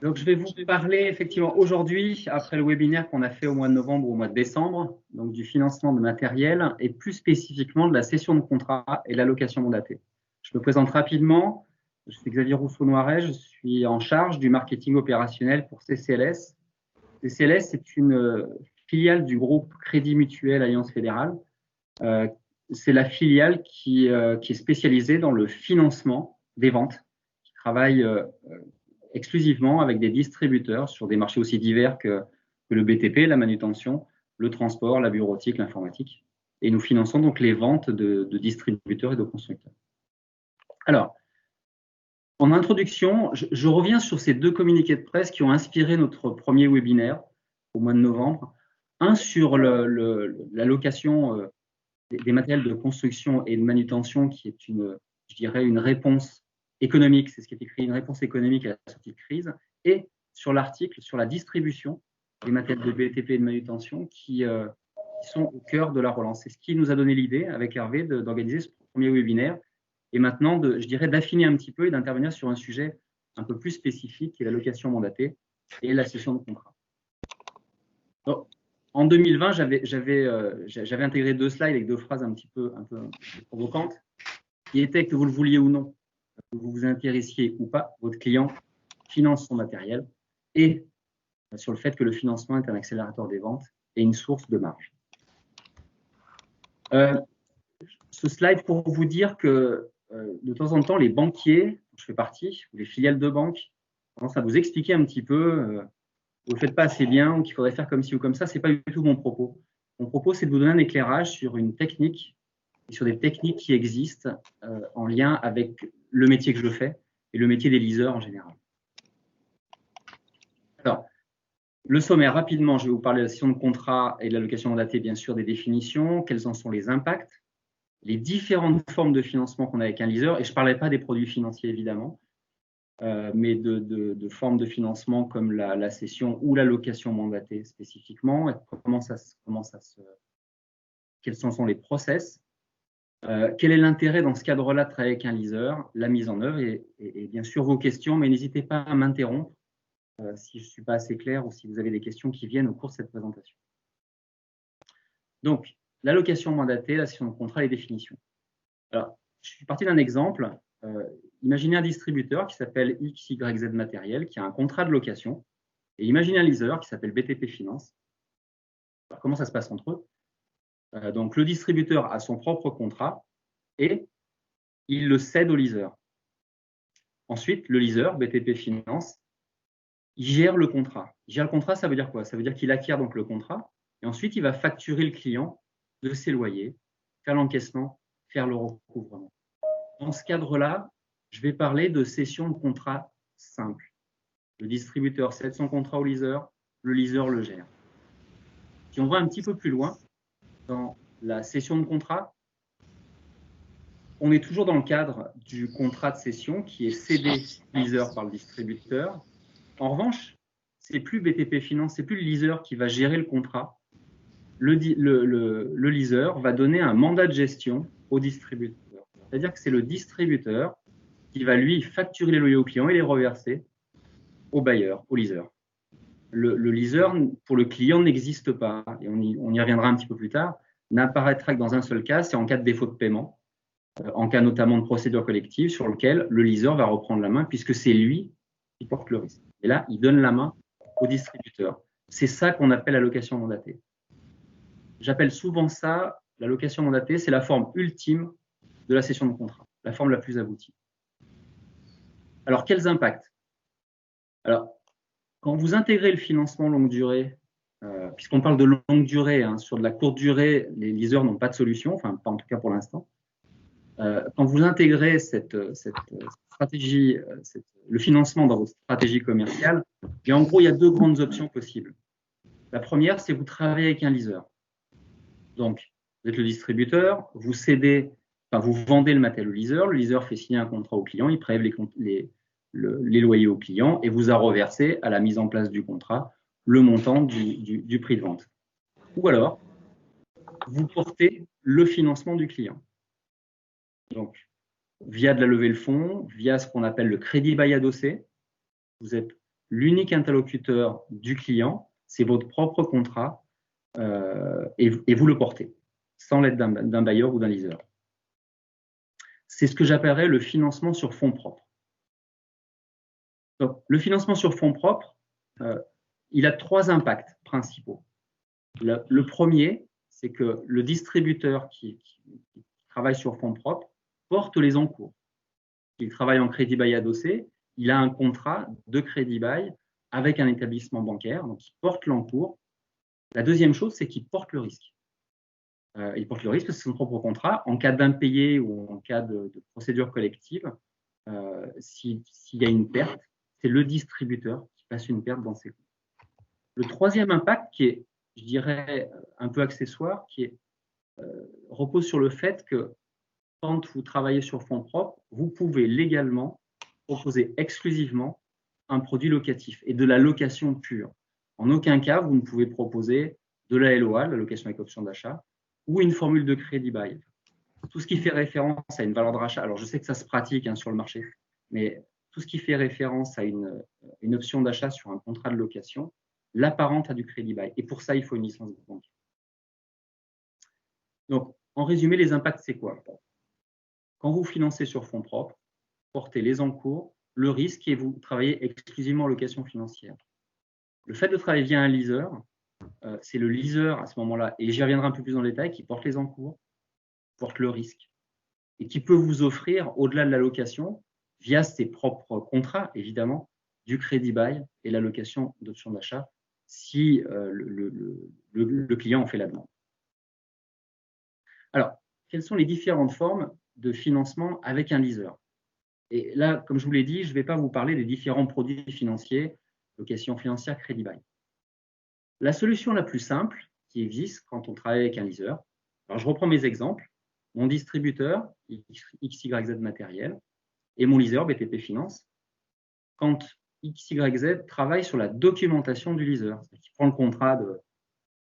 Donc, je vais vous parler effectivement aujourd'hui, après le webinaire qu'on a fait au mois de novembre ou au mois de décembre, donc du financement de matériel et plus spécifiquement de la cession de contrat et de l'allocation mandatée. Je me présente rapidement. Je suis Xavier Rousseau-Noiret, je suis en charge du marketing opérationnel pour CCLS. CCLS, c'est une filiale du groupe Crédit Mutuel Alliance Fédérale. C'est la filiale qui est spécialisée dans le financement des ventes, qui travaille exclusivement avec des distributeurs sur des marchés aussi divers que le BTP, la manutention, le transport, la bureautique, l'informatique. Et nous finançons donc les ventes de distributeurs et de constructeurs. Alors, en introduction, je reviens sur ces deux communiqués de presse qui ont inspiré notre premier webinaire au mois de novembre. Un sur l'allocation des matériels de construction et de manutention qui est je dirais, une réponse économique, c'est ce qui est écrit, une réponse économique à la sortie de crise, et sur l'article sur la distribution des matériels de BTP et de manutention qui sont au cœur de la relance. C'est ce qui nous a donné l'idée, avec Hervé, d'organiser ce premier webinaire, et maintenant, je dirais, d'affiner un petit peu et d'intervenir sur un sujet un peu plus spécifique, qui est la location mandatée et la cession de contrat. Donc, en 2020, j'avais intégré deux slides avec deux phrases un peu provocantes, qui étaient que vous le vouliez ou non, que vous vous intéressiez ou pas, votre client finance son matériel, et sur le fait que le financement est un accélérateur des ventes et une source de marge. Ce slide pour vous dire que de temps en temps, les banquiers, dont je fais partie, ou les filiales de banque, commencent à vous expliquer un petit peu vous ne le faites pas assez bien ou qu'il faudrait faire comme ci ou comme ça. Ce n'est pas du tout mon propos. Mon propos, c'est de vous donner un éclairage sur une technique et sur des techniques qui existent en lien avec le métier que je fais et le métier des leasers en général. Alors, le sommaire, rapidement, je vais vous parler de la cession de contrat et de l'allocation mandatée, bien sûr, des définitions, quels en sont les impacts, les différentes formes de financement qu'on a avec un leaser, et je ne parlerai pas des produits financiers, évidemment, mais de formes de financement comme la cession ou l'allocation mandatée spécifiquement, et quels sont les process, quel est l'intérêt dans ce cadre-là de travailler avec un leaser, la mise en œuvre et bien sûr vos questions, mais n'hésitez pas à m'interrompre si je ne suis pas assez clair ou si vous avez des questions qui viennent au cours de cette présentation. Donc, l'allocation mandatée, la cession de contrat, les définitions. Alors, je suis parti d'un exemple. Imaginez un distributeur qui s'appelle XYZ Matériel, qui a un contrat de location, et imaginez un leaser qui s'appelle BTP Finance. Alors, comment ça se passe entre eux? Donc, le distributeur a son propre contrat et il le cède au leaser. Ensuite, le leaser, BTP Finance, il gère le contrat. Il gère le contrat, ça veut dire quoi? Ça veut dire qu'il acquiert donc le contrat et ensuite, il va facturer le client de ses loyers, faire l'encaissement, faire le recouvrement. Dans ce cadre-là, je vais parler de cession de contrat simple. Le distributeur cède son contrat au leaser, le leaser le gère. Si on va un petit peu plus loin, dans la cession de contrat, on est toujours dans le cadre du contrat de cession qui est cédé au leaser par le distributeur. En revanche, c'est plus BTP Finance, c'est plus le leaser qui va gérer le contrat. Le leaser va donner un mandat de gestion au distributeur. C'est-à-dire que c'est le distributeur qui va lui facturer les loyers au client et les reverser au bailleur, au leaser. Le leaser, pour le client, n'existe pas, et on y reviendra un petit peu plus tard, n'apparaîtra que dans un seul cas, c'est en cas de défaut de paiement, en cas notamment de procédure collective, sur lequel le leaser va reprendre la main, puisque c'est lui qui porte le risque. Et là, il donne la main au distributeur. C'est ça qu'on appelle la location mandatée. J'appelle souvent ça, la location mandatée, c'est la forme ultime de la cession de contrat, la forme la plus aboutie. Alors, quels impacts? Alors, quand vous intégrez le financement longue durée, puisqu'on parle de longue durée, sur de la courte durée, les leasers n'ont pas de solution, enfin, pas en tout cas pour l'instant. Quand vous intégrez cette stratégie, le financement dans votre stratégie commerciale, et en gros, il y a deux grandes options possibles. La première, c'est vous travaillez avec un leaser. Donc, vous êtes le distributeur, vous cédez, enfin, vous vendez le matériel au leaser fait signer un contrat au client, il prélève les loyers au client et vous a reversé à la mise en place du contrat le montant du prix de vente. Ou alors, vous portez le financement du client. Donc, via de la levée de fonds, via ce qu'on appelle le crédit bail adossé, vous êtes l'unique interlocuteur du client, c'est votre propre contrat et vous le portez, sans l'aide d'un bailleur ou d'un leaser. C'est ce que j'appellerais le financement sur fonds propres. Donc, le financement sur fonds propres, il a 3 impacts principaux. Le premier, c'est que le distributeur qui travaille sur fonds propres porte les encours. Il travaille en crédit bail adossé, il a un contrat de crédit bail avec un établissement bancaire, donc il porte l'encours. La deuxième chose, c'est qu'il porte le risque. Il porte le risque parce que c'est son propre contrat. En cas d'impayé ou en cas de procédure collective, s'il y a une perte, c'est le distributeur qui passe une perte dans ses coûts. Le troisième impact, qui est, je dirais, un peu accessoire, qui repose sur le fait que quand vous travaillez sur fonds propres, vous pouvez légalement proposer exclusivement un produit locatif et de la location pure. En aucun cas, vous ne pouvez proposer de la LOA, la location avec option d'achat, ou une formule de crédit bail. Tout ce qui fait référence à une valeur de rachat, alors je sais que ça se pratique sur le marché, mais tout ce qui fait référence à une option d'achat sur un contrat de location, l'apparente à du crédit bail. Et pour ça, il faut une licence de banque. Donc, en résumé, les impacts, c'est quoi? Quand vous financez sur fonds propres, portez les encours, le risque et vous travaillez exclusivement en location financière. Le fait de travailler via un leaser, c'est le leaser à ce moment-là, et j'y reviendrai un peu plus dans le détail, qui porte les encours, porte le risque, et qui peut vous offrir, au-delà de la location, via ses propres contrats, évidemment, du crédit bail et la location d'option d'achat, si le client en fait la demande. Alors, quelles sont les différentes formes de financement avec un leaser? Et là, comme je vous l'ai dit, je ne vais pas vous parler des différents produits financiers, location financière, crédit bail. La solution la plus simple qui existe quand on travaille avec un leaser, alors je reprends mes exemples, mon distributeur, XYZ Matériel, et mon leaser, BTP Finance, quand XYZ travaille sur la documentation du leaser, c'est-à-dire qu'il prend le contrat de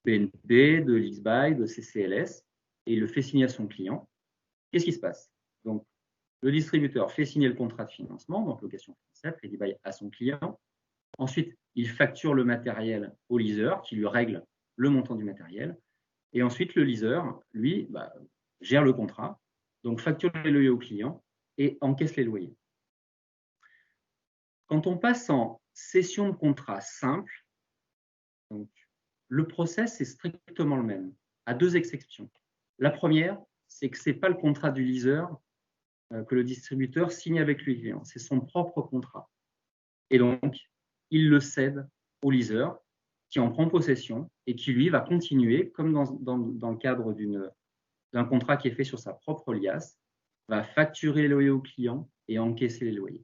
BNP, de l'XBuy, de CCLS, et il le fait signer à son client, qu'est-ce qui se passe? Donc, le distributeur fait signer le contrat de financement, donc location financière, crédit bail à son client. Ensuite, il facture le matériel au leaser qui lui règle le montant du matériel. Et ensuite, le leaser, lui, gère le contrat, donc facture les loyers au client et encaisse les loyers. Quand on passe en cession de contrat simple, donc, le process est strictement le même, à 2 exceptions. La première, c'est que ce n'est pas le contrat du leaser que le distributeur signe avec le client, c'est son propre contrat. Et donc, il le cède au leaser qui en prend possession et qui, lui, va continuer, comme dans le cadre d'un contrat qui est fait sur sa propre liasse, va facturer les loyers au client et encaisser les loyers.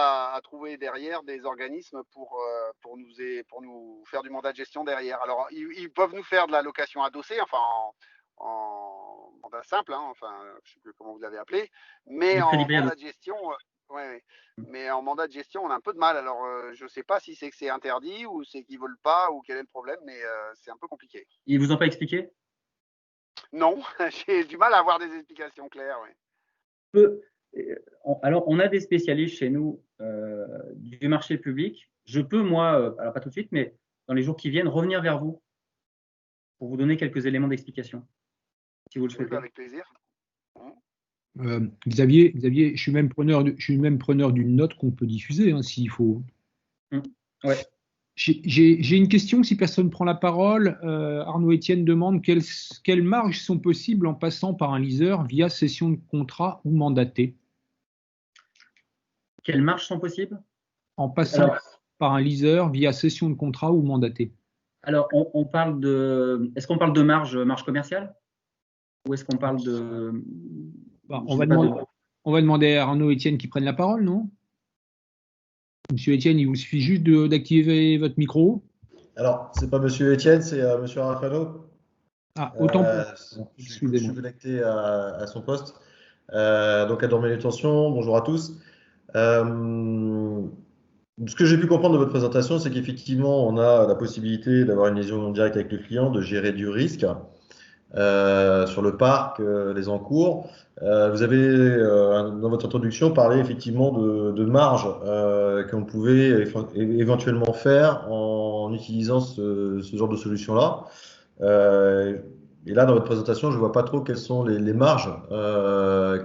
à trouver derrière des organismes pour nous faire du mandat de gestion derrière. Alors, ils peuvent nous faire de la location adossée, enfin en mandat simple, hein, enfin, je ne sais plus comment vous l'avez appelé, mais Du crédit en payable. mandat de gestion, ouais. Mais en mandat de gestion, on a un peu de mal. Alors, je ne sais pas si c'est que c'est interdit ou c'est qu'ils ne veulent pas ou quel est le problème, mais c'est un peu compliqué. Ils vous ont pas expliqué? Non, j'ai du mal à avoir des explications claires. Ouais. Alors, on a des spécialistes chez nous du marché public. Je peux, moi, alors pas tout de suite, mais dans les jours qui viennent, revenir vers vous pour vous donner quelques éléments d'explication, si vous le Oui, souhaitez. bah, avec plaisir. Xavier, je suis même preneur d'une note qu'on peut diffuser, hein, s'il faut. Ouais. J'ai une question, si personne prend la parole. Arnaud Etienne demande quelles marges sont possibles en passant par un liseur via cession de contrat ou mandaté. Quelles marges sont possibles? En passant par un liseur via cession de contrat ou mandaté. Alors, on parle de. Est-ce qu'on parle de marge commerciale? Ou est-ce qu'on parle de. On va demander à Arnaud Etienne qui prenne la parole, non? Monsieur Etienne, il vous suffit juste d'activer votre micro. Alors, c'est pas Monsieur Etienne, c'est Monsieur Arafano. Ah, autant je suis connecté à son poste. Donc, à dormir l'intention, bonjour à tous. Ce que j'ai pu comprendre de votre présentation, c'est qu'effectivement, on a la possibilité d'avoir une liaison directe avec le client, de gérer du risque sur le parc, les encours. Vous avez, dans votre introduction, parlé effectivement de marge qu'on pouvait éventuellement faire en utilisant ce genre de solution-là. Et là, dans votre présentation, je ne vois pas trop quelles sont les marges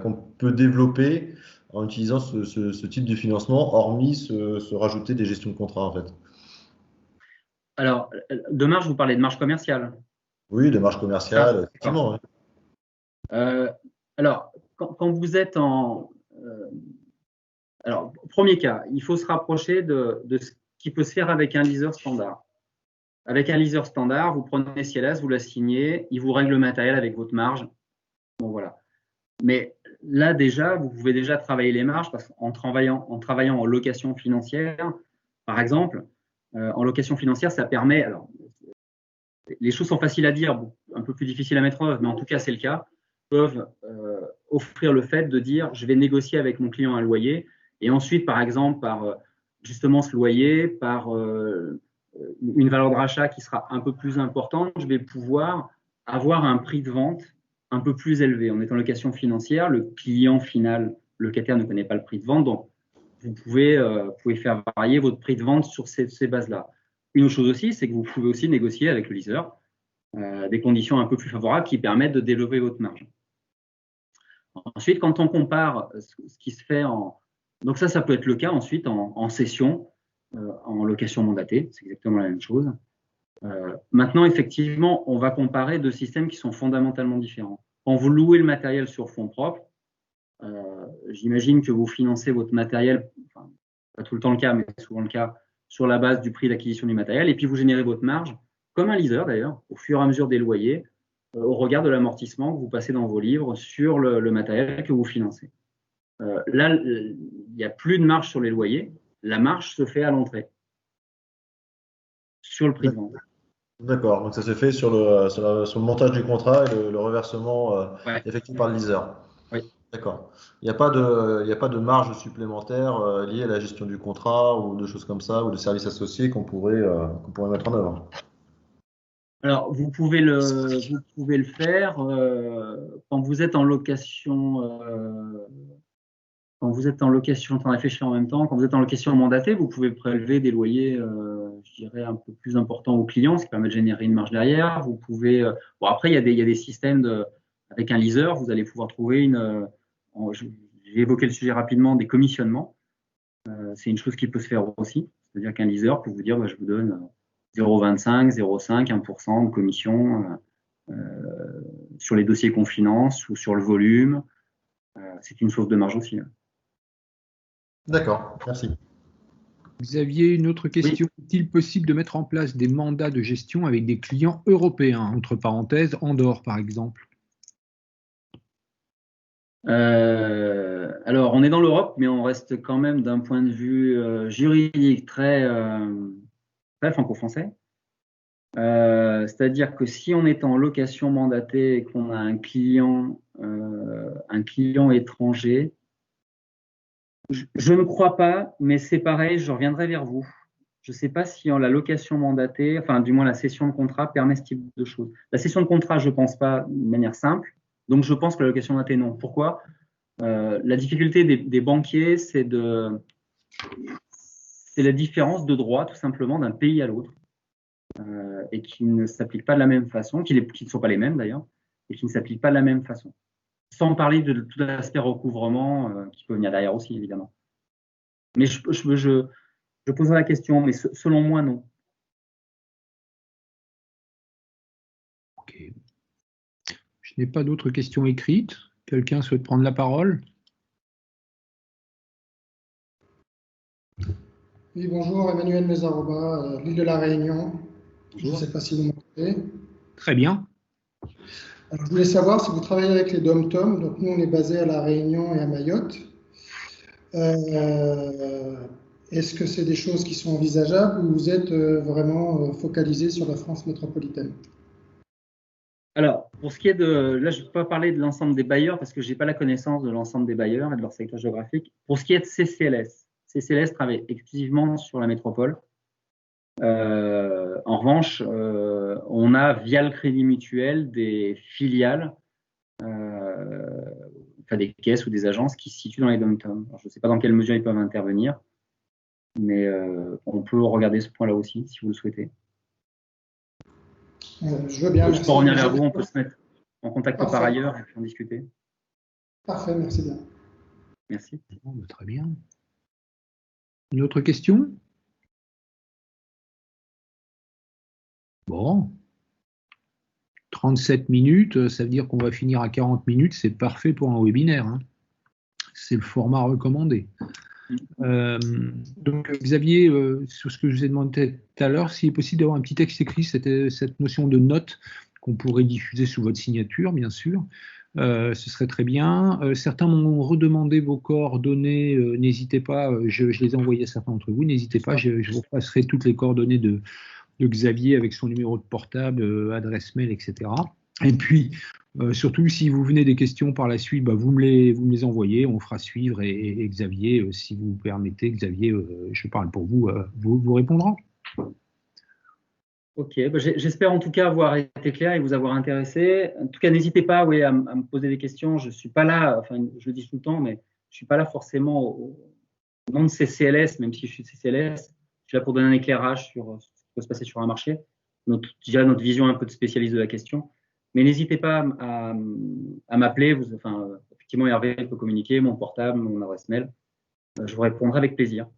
qu'on peut développer en utilisant ce type de financement, hormis se rajouter des gestions de contrats, en fait. Alors, de marge, vous parlez de marge commerciale? Oui, de marge commerciale, effectivement. Ouais. Alors, quand vous êtes en… alors, premier cas, il faut se rapprocher de ce qui peut se faire avec un liseur standard. Avec un liseur standard, vous prenez CLS, vous l'assignez, il vous règle le matériel avec votre marge. Bon, voilà. Mais là, déjà, vous pouvez déjà travailler les marges parce qu'en travaillant en location financière, par exemple, en location financière, ça permet… Alors, les choses sont faciles à dire, un peu plus difficiles à mettre en œuvre, mais en tout cas, c'est le cas, peuvent offrir le fait de dire je vais négocier avec mon client un loyer et ensuite, par exemple, par justement ce loyer, par une valeur de rachat qui sera un peu plus importante, je vais pouvoir avoir un prix de vente un peu plus élevé. En étant en location financière, le client final, le locataire ne connaît pas le prix de vente, donc vous pouvez faire varier votre prix de vente sur ces bases-là. Une autre chose aussi, c'est que vous pouvez aussi négocier avec le liseur des conditions un peu plus favorables qui permettent de développer votre marge. Ensuite, quand on compare ce qui se fait en… Donc ça peut être le cas ensuite en cession, en location mandatée, c'est exactement la même chose. Maintenant, effectivement, on va comparer deux systèmes qui sont fondamentalement différents. Quand vous louez le matériel sur fonds propres, j'imagine que vous financez votre matériel, enfin, pas tout le temps le cas, mais souvent le cas, sur la base du prix d'acquisition du matériel, et puis vous générez votre marge, comme un liseur d'ailleurs, au fur et à mesure des loyers, au regard de l'amortissement que vous passez dans vos livres sur le matériel que vous financez. Là, il n'y a plus de marge sur les loyers, la marge se fait à l'entrée, sur le prix de vente. D'accord, donc ça se fait sur le montage du contrat et le reversement effectué par le liseur. Oui. D'accord. Il n'y a pas de marge supplémentaire liée à la gestion du contrat ou de choses comme ça, ou de services associés qu'on pourrait mettre en œuvre. Alors, vous pouvez le faire quand vous êtes en location. Quand vous êtes en location, en train de réfléchir en même temps, quand vous êtes en location mandatée, vous pouvez prélever des loyers, je dirais, un peu plus importants aux clients, ce qui permet de générer une marge derrière. Vous pouvez. Bon, après, il y a des systèmes avec un liseur, vous allez pouvoir trouver j'ai évoqué le sujet rapidement, des commissionnements. C'est une chose qui peut se faire aussi. C'est-à-dire qu'un liseur peut vous dire, je vous donne 0,25, 0,5, 1% de commission sur les dossiers qu'on finance ou sur le volume. C'est une source de marge aussi. D'accord, merci. Xavier, une autre question. Oui. Est-il possible de mettre en place des mandats de gestion avec des clients européens, entre parenthèses, Andorre par exemple? Alors, on est dans l'Europe, mais on reste quand même d'un point de vue juridique très franco-français. C'est-à-dire que si on est en location mandatée et qu'on a un client étranger, je ne crois pas, mais c'est pareil, je reviendrai vers vous. Je ne sais pas si la location mandatée, enfin du moins la cession de contrat permet ce type de choses. La cession de contrat, je ne pense pas de manière simple, donc je pense que la location mandatée, non. Pourquoi? La difficulté des banquiers, c'est la différence de droit, tout simplement, d'un pays à l'autre, et qui ne s'appliquent pas de la même façon, qui ne sont pas les mêmes d'ailleurs, et qui ne s'appliquent pas de la même façon. Sans parler de tout l'aspect recouvrement qui peut venir derrière aussi, évidemment. Mais je poserai la question, mais selon moi, non. Ok. Je n'ai pas d'autres questions écrites. Quelqu'un souhaite prendre la parole? Oui, bonjour, Emmanuel Mezaroba, l'île de la Réunion. Je ne sais pas si vous m'entendez. Très bien. Alors, je voulais savoir si vous travaillez avec les DOM-TOM. Donc, nous, on est basé à La Réunion et à Mayotte. Est-ce que c'est des choses qui sont envisageables ou vous êtes vraiment focalisé sur la France métropolitaine? Alors, pour ce qui est là, je ne peux pas parler de l'ensemble des bailleurs parce que je n'ai pas la connaissance de l'ensemble des bailleurs et de leur secteur géographique. Pour ce qui est de CCLS travaille exclusivement sur la métropole. En revanche, on a via le Crédit Mutuel des filiales, enfin des caisses ou des agences qui se situent dans les dom-toms. Je ne sais pas dans quelle mesure ils peuvent intervenir, mais on peut regarder ce point-là aussi si vous le souhaitez. Je veux bien. Je peux revenir vers vous, on peut se mettre en contact par ailleurs et puis en discuter. Parfait, merci bien. Merci. Très bien. Une autre question? Bon. 37 minutes, ça veut dire qu'on va finir à 40 minutes, c'est parfait pour un webinaire. Hein. C'est le format recommandé. Donc, Xavier, sur ce que je vous ai demandé tout à l'heure, s'il est possible d'avoir un petit texte écrit, cette notion de note qu'on pourrait diffuser sous votre signature, bien sûr, ce serait très bien. Certains m'ont redemandé vos coordonnées, n'hésitez pas, je les ai envoyées à certains d'entre vous, n'hésitez pas, je vous passerai toutes les coordonnées de Xavier avec son numéro de portable, adresse mail, etc. Et puis, surtout, si vous venez des questions par la suite, vous me les envoyez, on fera suivre et Xavier, si vous permettez, Xavier, je parle pour vous, vous répondra. Ok, j'espère en tout cas avoir été clair et vous avoir intéressé. En tout cas, n'hésitez pas à me poser des questions. Je ne suis pas là, enfin, je le dis tout le temps, mais je ne suis pas là forcément au nom de CCLS, même si je suis de CCLS. Je suis là pour donner un éclairage sur ce qui peut se passer sur un marché, notre vision un peu de spécialiste de la question. Mais n'hésitez pas à m'appeler. Effectivement, Hervé peut communiquer, mon portable, mon adresse mail. Je vous répondrai avec plaisir.